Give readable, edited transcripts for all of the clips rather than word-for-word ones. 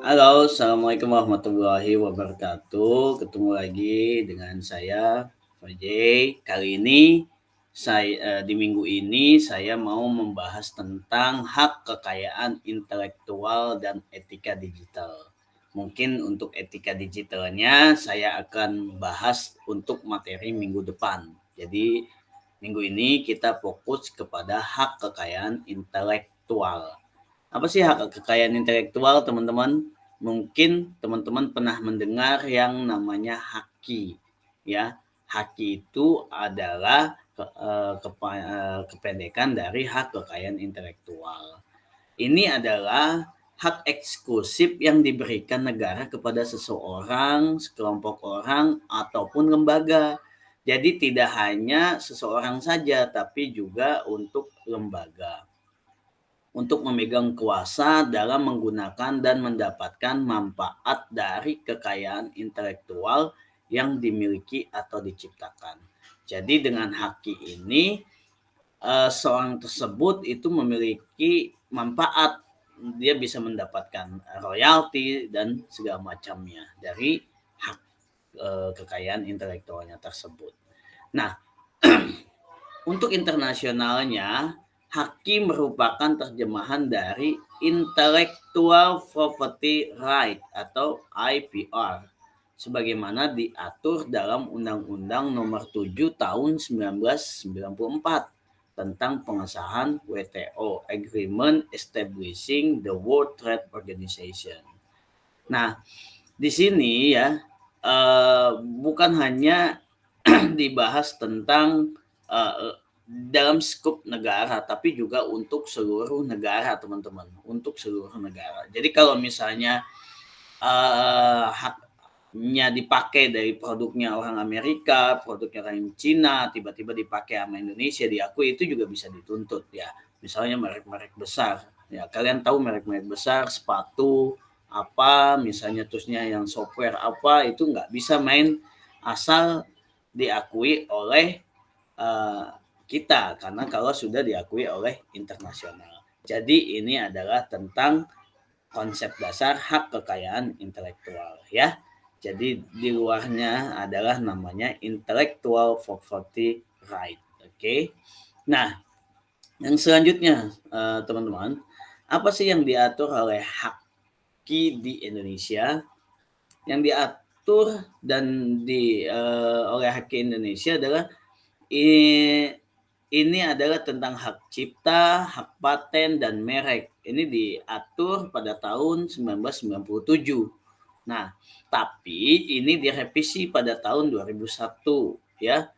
Halo, Assalamualaikum warahmatullahi wabarakatuh. Ketemu lagi dengan saya, Fajay. Kali ini, di minggu ini saya mau membahas tentang hak kekayaan intelektual dan etika digital. Mungkin untuk etika digitalnya saya akan bahas untuk materi minggu depan. Jadi minggu ini kita fokus kepada hak kekayaan intelektual. Apa sih hak kekayaan intelektual, teman-teman? Mungkin teman-teman pernah mendengar yang namanya haki, ya. Haki itu adalah kependekan dari hak kekayaan intelektual. Ini adalah hak eksklusif yang diberikan negara kepada seseorang, sekelompok orang, ataupun lembaga. Jadi tidak hanya seseorang saja, tapi juga untuk lembaga untuk memegang kuasa dalam menggunakan dan mendapatkan manfaat dari kekayaan intelektual yang dimiliki atau diciptakan. Jadi dengan haki ini seorang tersebut itu memiliki manfaat, dia bisa mendapatkan royalti dan segala macamnya dari hak kekayaan intelektualnya tersebut. Nah, untuk internasionalnya, haki merupakan terjemahan dari Intellectual Property Right atau IPR sebagaimana diatur dalam Undang-Undang Nomor 7 Tahun 1994 tentang pengesahan WTO Agreement Establishing the World Trade Organization. Nah, di sini ya bukan hanya dibahas tentang dalam skup negara, tapi juga untuk seluruh negara, teman-teman, untuk seluruh negara. Jadi kalau misalnya haknya dipakai dari produknya orang Amerika, produknya orang Cina, tiba-tiba dipakai sama Indonesia, diakui, itu juga bisa dituntut ya. Misalnya merek-merek besar, ya kalian tahu merek-merek besar, sepatu apa, misalnya terusnya yang software apa, itu nggak bisa main asal diakui oleh kita, karena kalau sudah diakui oleh internasional. Jadi ini adalah tentang konsep dasar hak kekayaan intelektual ya. Jadi di luarnya adalah namanya intellectual property right. Oke. Nah, yang selanjutnya teman-teman, apa sih yang diatur oleh haki di Indonesia? Yang diatur dan oleh haki Indonesia adalah ini adalah tentang hak cipta, hak paten, dan merek. Ini diatur pada tahun 1997. Nah, tapi ini direvisi pada tahun 2001 ya.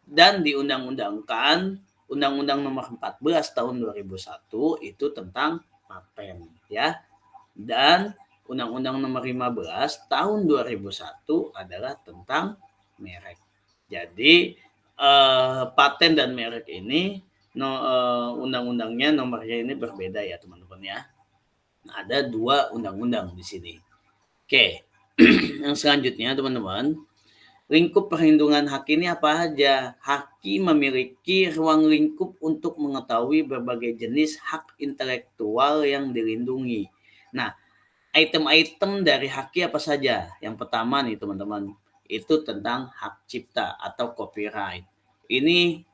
Dan diundang-undangkan Undang-Undang Nomor 14 tahun 2001 itu tentang paten ya. Dan Undang-Undang Nomor 15 tahun 2001 adalah tentang merek. Jadi paten dan merek ini undang-undangnya nomornya ini berbeda ya teman-teman ya. Ada 2 undang-undang di sini. Oke. Yang selanjutnya teman-teman, lingkup perlindungan hak ini apa aja? Haki memiliki ruang lingkup untuk mengetahui berbagai jenis hak intelektual yang dilindungi. Nah, item-item dari haki apa saja? Yang pertama nih teman-teman, itu tentang hak cipta atau copyright. Ini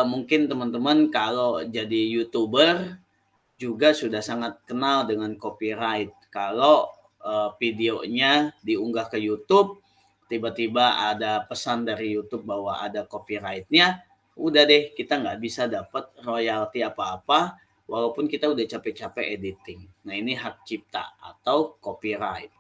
mungkin teman-teman kalau jadi YouTuber juga sudah sangat kenal dengan copyright. Kalau videonya diunggah ke YouTube, tiba-tiba ada pesan dari YouTube bahwa ada copyright-nya, udah deh kita nggak bisa dapat royalti apa-apa walaupun kita udah capek-capek editing. Nah ini hak cipta atau copyright.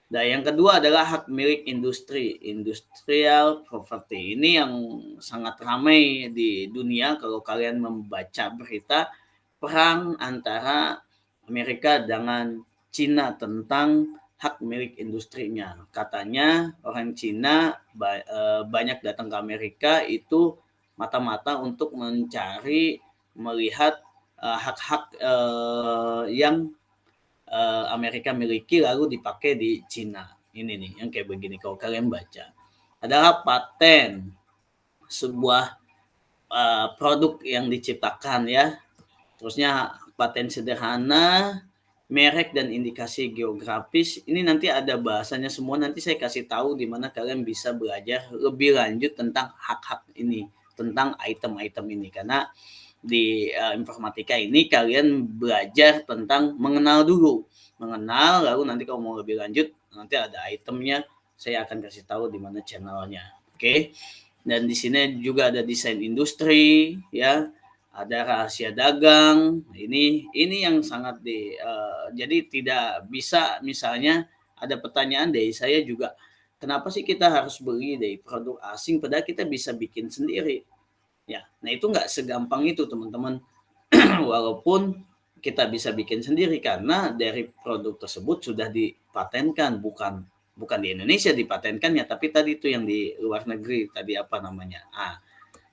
Nah yang kedua adalah hak milik industri, industrial property. Ini yang sangat ramai di dunia kalau kalian membaca berita perang antara Amerika dengan Cina tentang hak milik industrinya. Katanya orang Cina banyak datang ke Amerika itu mata-mata untuk mencari melihat hak-hak yang Amerika miliki lalu dipakai di Cina. Ini nih yang kayak begini kalau kalian baca. Adalah paten sebuah produk yang diciptakan ya. Terusnya paten sederhana merek dan indikasi geografis, ini nanti ada bahasanya semua, nanti saya kasih tahu di mana kalian bisa belajar lebih lanjut tentang hak-hak ini, tentang item-item ini. Karena di informatika ini kalian belajar tentang mengenal dulu. Mengenal, lalu nanti kalau mau lebih lanjut, nanti ada itemnya, saya akan kasih tahu di mana channelnya. Oke. Dan di sini juga ada desain industri, ya, ada rahasia dagang. Ini yang sangat jadi tidak bisa, misalnya ada pertanyaan dari saya juga, kenapa sih kita harus beli dari produk asing padahal kita bisa bikin sendiri? Ya, nah itu nggak segampang itu teman-teman. Walaupun kita bisa bikin sendiri karena dari produk tersebut sudah dipatenkan, bukan bukan di Indonesia dipatenkannya, tapi tadi itu yang di luar negeri tadi apa namanya.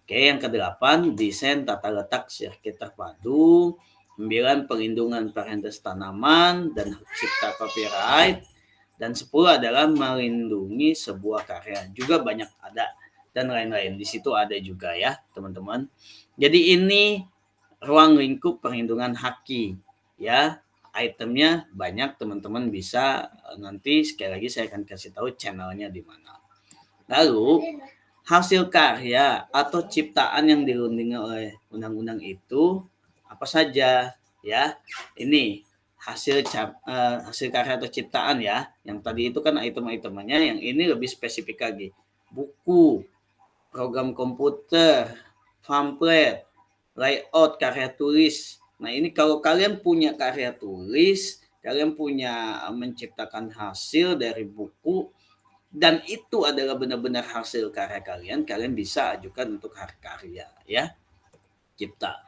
Oke, yang ke-8 desain tata letak sirkuit terpadu, 9 perlindungan varietas tanaman dan hak cipta copyright, dan 10 adalah melindungi sebuah karya. Juga banyak ada dan lain-lain. Di situ ada juga ya, teman-teman. Jadi ini ruang lingkup perlindungan haki, ya. Itemnya banyak, teman-teman bisa nanti sekali lagi saya akan kasih tahu channelnya di mana. Lalu hasil karya atau ciptaan yang dilindungi oleh undang-undang itu apa saja, ya. Ini hasil karya atau ciptaan, ya. Yang tadi itu kan item-itemnya, yang ini lebih spesifik lagi. Buku, program komputer, pamflet, layout, karya tulis. Nah, ini kalau kalian punya karya tulis, kalian punya menciptakan hasil dari buku, dan itu adalah benar-benar hasil karya kalian, kalian bisa ajukan untuk hak karya, ya. Cipta.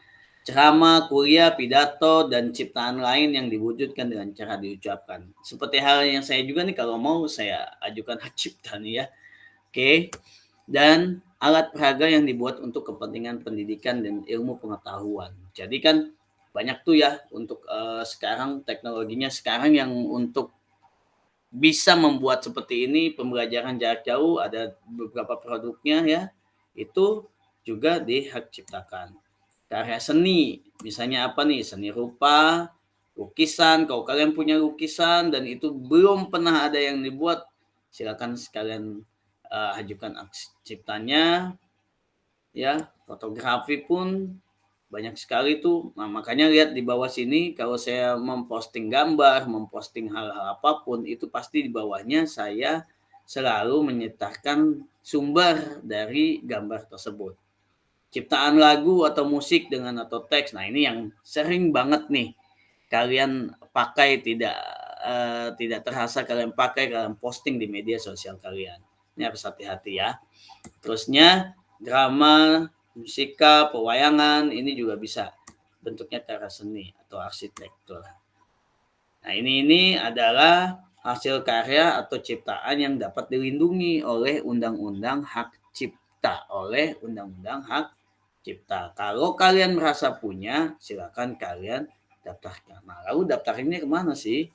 Ceramah, kuliah, pidato, dan ciptaan lain yang diwujudkan dengan cara diucapkan. Seperti hal yang saya juga nih, kalau mau saya ajukan hak cipta nih, ya. Oke. Dan alat peraga yang dibuat untuk kepentingan pendidikan dan ilmu pengetahuan. Jadi kan banyak tuh ya untuk sekarang teknologinya sekarang yang untuk bisa membuat seperti ini pembelajaran jarak jauh, ada beberapa produknya, ya. Itu juga dihak ciptakan. Karya seni, misalnya apa nih? Seni rupa, lukisan. Kalau kalian punya lukisan dan itu belum pernah ada yang dibuat, silakan sekalian ajukan hak ciptanya, ya. Fotografi pun banyak sekali tuh. Nah, makanya lihat di bawah sini, kalau saya memposting gambar, memposting hal-hal apapun, itu pasti di bawahnya saya selalu menyertakan sumber dari gambar tersebut. Ciptaan lagu atau musik dengan atau teks. Nah, ini yang sering banget nih kalian pakai, tidak terasa kalian pakai, kalian posting di media sosial kalian. Ini harus hati-hati, ya. Terusnya drama, musika, pewayangan, ini juga bisa bentuknya karya seni atau arsitektur. Nah, ini adalah hasil karya atau ciptaan yang dapat dilindungi oleh Undang-Undang Hak Cipta, oleh Undang-Undang Hak Cipta. Kalau kalian merasa punya, silakan kalian daftarkan. Nah, lalu daftarinnya kemana sih?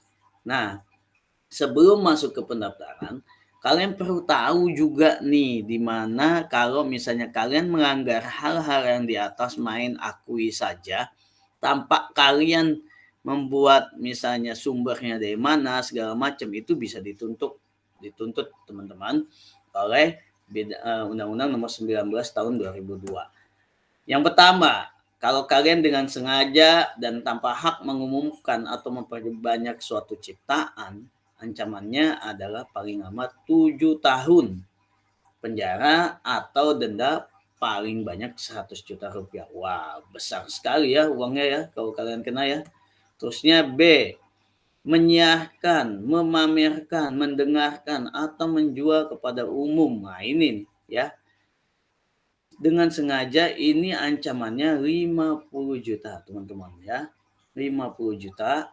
Nah, sebelum masuk ke pendaftaran, kalian perlu tahu juga nih, di mana kalau misalnya kalian melanggar hal-hal yang di atas, main akui saja, tanpa kalian membuat misalnya sumbernya dari mana, segala macam, itu bisa dituntut teman-teman oleh Undang-Undang Nomor 19 Tahun 2002. Yang pertama, kalau kalian dengan sengaja dan tanpa hak mengumumkan atau memperbanyak suatu ciptaan, ancamannya adalah paling lama 7 tahun penjara atau denda paling banyak 100 juta rupiah. Wah, besar sekali ya uangnya ya kalau kalian kena, ya. Terusnya B, menyiarkan, memamerkan, mendengarkan, atau menjual kepada umum. Nah, ini ya. Dengan sengaja, ini ancamannya 50 juta, teman-teman, ya. 50 juta.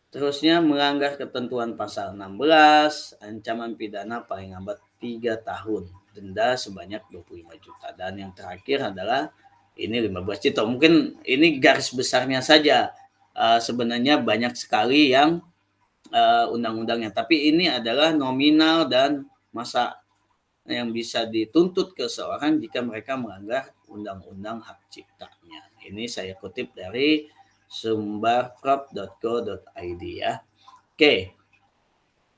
Terusnya melanggar ketentuan pasal 16, ancaman pidana paling lambat 3 tahun, denda sebanyak 25 juta. Dan yang terakhir adalah ini 15 juta. Mungkin ini garis besarnya saja. Sebenarnya banyak sekali yang undang-undangnya, tapi ini adalah nominal dan masa yang bisa dituntut ke seorang jika mereka melanggar undang-undang hak ciptanya. Ini saya kutip dari sumbarprop.go.id ya. Oke.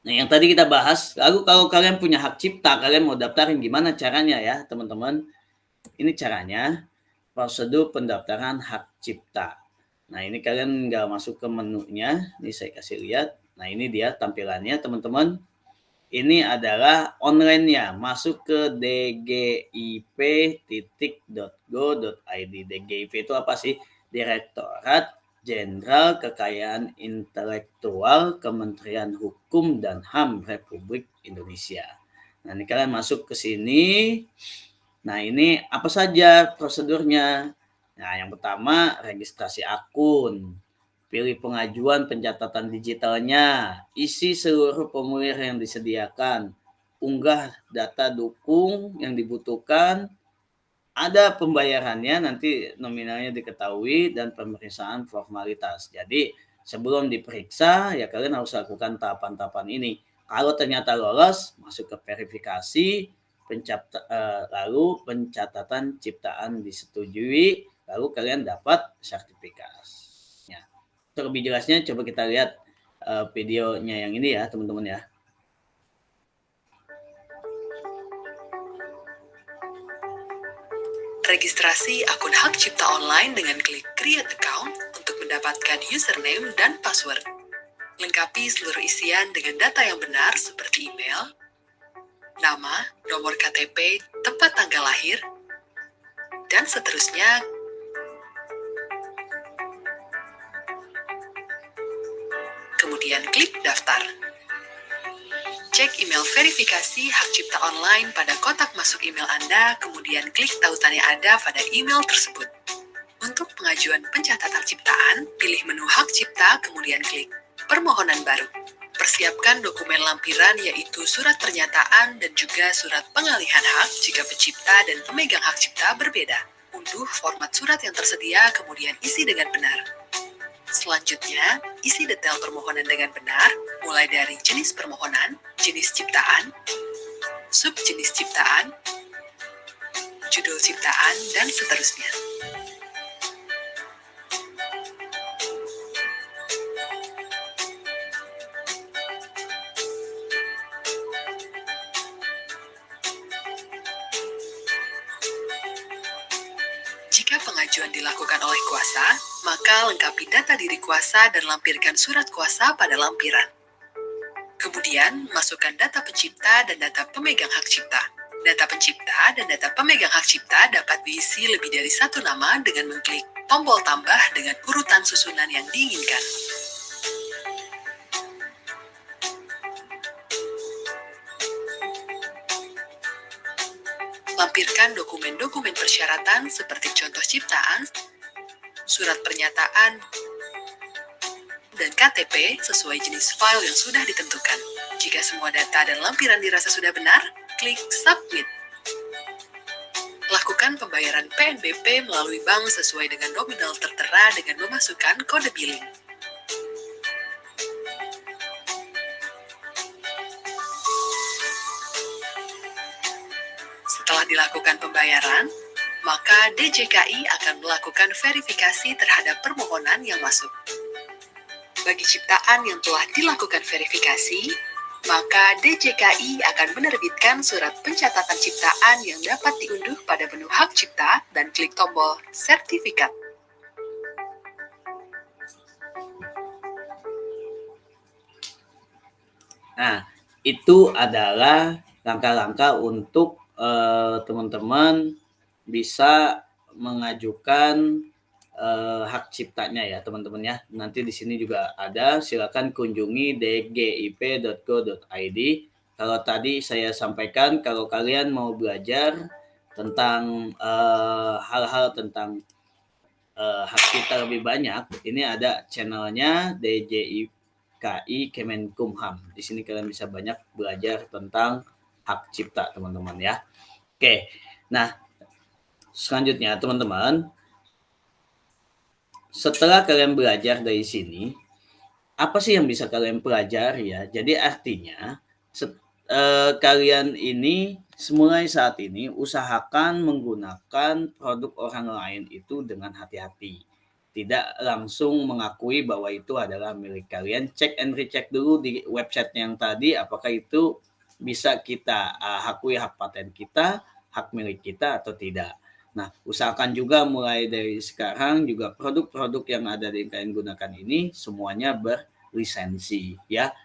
Nah, yang tadi kita bahas, lalu kalau kalian punya hak cipta, kalian mau daftarin gimana caranya ya, teman-teman? Ini caranya, prosedur pendaftaran hak cipta. Nah, ini kalian nggak masuk ke menunya, ini saya kasih lihat. Nah, ini dia tampilannya, teman-teman. Ini adalah online-nya, masuk ke dgip.go.id. DGIP itu apa sih? Direktorat Jenderal Kekayaan Intelektual Kementerian Hukum dan HAM Republik Indonesia. Nah, ini kalian masuk ke sini. Nah, ini apa saja prosedurnya? Nah, yang pertama registrasi akun. Pilih pengajuan pencatatan digitalnya, isi seluruh formulir yang disediakan, unggah data dukung yang dibutuhkan, ada pembayarannya, nanti nominalnya diketahui, dan pemeriksaan formalitas. Jadi sebelum diperiksa, ya kalian harus lakukan tahapan-tahapan ini. Kalau ternyata lolos, masuk ke verifikasi, lalu pencatatan ciptaan disetujui, lalu kalian dapat sertifikat. Lebih jelasnya coba kita lihat videonya yang ini ya teman-teman ya. Registrasi akun hak cipta online dengan klik Create Account untuk mendapatkan username dan password. Lengkapi seluruh isian dengan data yang benar seperti email, nama, nomor KTP, tempat tanggal lahir, dan seterusnya. Kemudian klik daftar. Cek email verifikasi hak cipta online pada kotak masuk email Anda, kemudian klik tautan yang ada pada email tersebut. Untuk pengajuan pencatatan ciptaan, pilih menu hak cipta, kemudian klik permohonan baru. Persiapkan dokumen lampiran yaitu surat pernyataan dan juga surat pengalihan hak jika pencipta dan pemegang hak cipta berbeda. Unduh format surat yang tersedia, kemudian isi dengan benar. Selanjutnya, isi detail permohonan dengan benar, mulai dari jenis permohonan, jenis ciptaan, subjenis ciptaan, judul ciptaan, dan seterusnya. Jika pengajuan dilakukan oleh kuasa, maka lengkapi data diri kuasa dan lampirkan surat kuasa pada lampiran. Kemudian, masukkan data pencipta dan data pemegang hak cipta. Data pencipta dan data pemegang hak cipta dapat diisi lebih dari satu nama dengan mengklik tombol tambah dengan urutan susunan yang diinginkan. Lampirkan dokumen-dokumen persyaratan seperti contoh ciptaan, surat pernyataan, dan KTP sesuai jenis file yang sudah ditentukan. Jika semua data dan lampiran dirasa sudah benar, klik Submit. Lakukan pembayaran PNBP melalui bank sesuai dengan nominal tertera dengan memasukkan kode billing. Setelah dilakukan pembayaran, maka DJKI akan melakukan verifikasi terhadap permohonan yang masuk. Bagi ciptaan yang telah dilakukan verifikasi, maka DJKI akan menerbitkan surat pencatatan ciptaan yang dapat diunduh pada menu hak cipta dan klik tombol sertifikat. Nah, itu adalah langkah-langkah untuk teman-teman bisa mengajukan hak ciptanya ya teman-teman ya. Nanti di sini juga ada, silakan kunjungi dgip.go.id. Kalau tadi saya sampaikan, kalau kalian mau belajar tentang hal-hal tentang hak cipta lebih banyak, ini ada channelnya DJKI Kemenkumham. Di sini kalian bisa banyak belajar tentang hak cipta teman-teman ya. Oke, nah selanjutnya teman-teman, setelah kalian belajar dari sini, apa sih yang bisa kalian pelajari ya? Jadi artinya kalian ini mulai saat ini usahakan menggunakan produk orang lain itu dengan hati-hati. tidak langsung mengakui bahwa itu adalah milik kalian. Cek and recheck dulu di website yang tadi apakah itu bisa kita akui hak paten kita, hak milik kita atau tidak. Nah, usahakan juga mulai dari sekarang juga produk-produk yang ada di kalian gunakan ini semuanya berlisensi ya.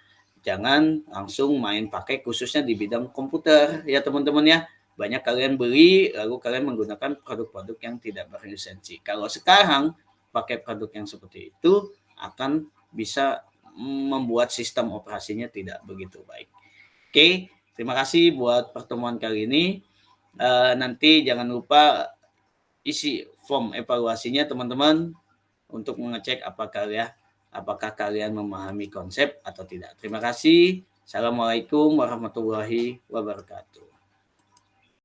Jangan langsung main pakai khususnya di bidang komputer ya teman-teman ya. Banyak kalian beli lalu kalian menggunakan produk-produk yang tidak berlisensi. Kalau sekarang pakai produk yang seperti itu akan bisa membuat sistem operasinya tidak begitu baik. Oke, terima kasih buat pertemuan kali ini. Nanti jangan lupa isi form evaluasinya teman-teman untuk mengecek apakah kalian memahami konsep atau tidak. Terima kasih. Assalamualaikum warahmatullahi wabarakatuh.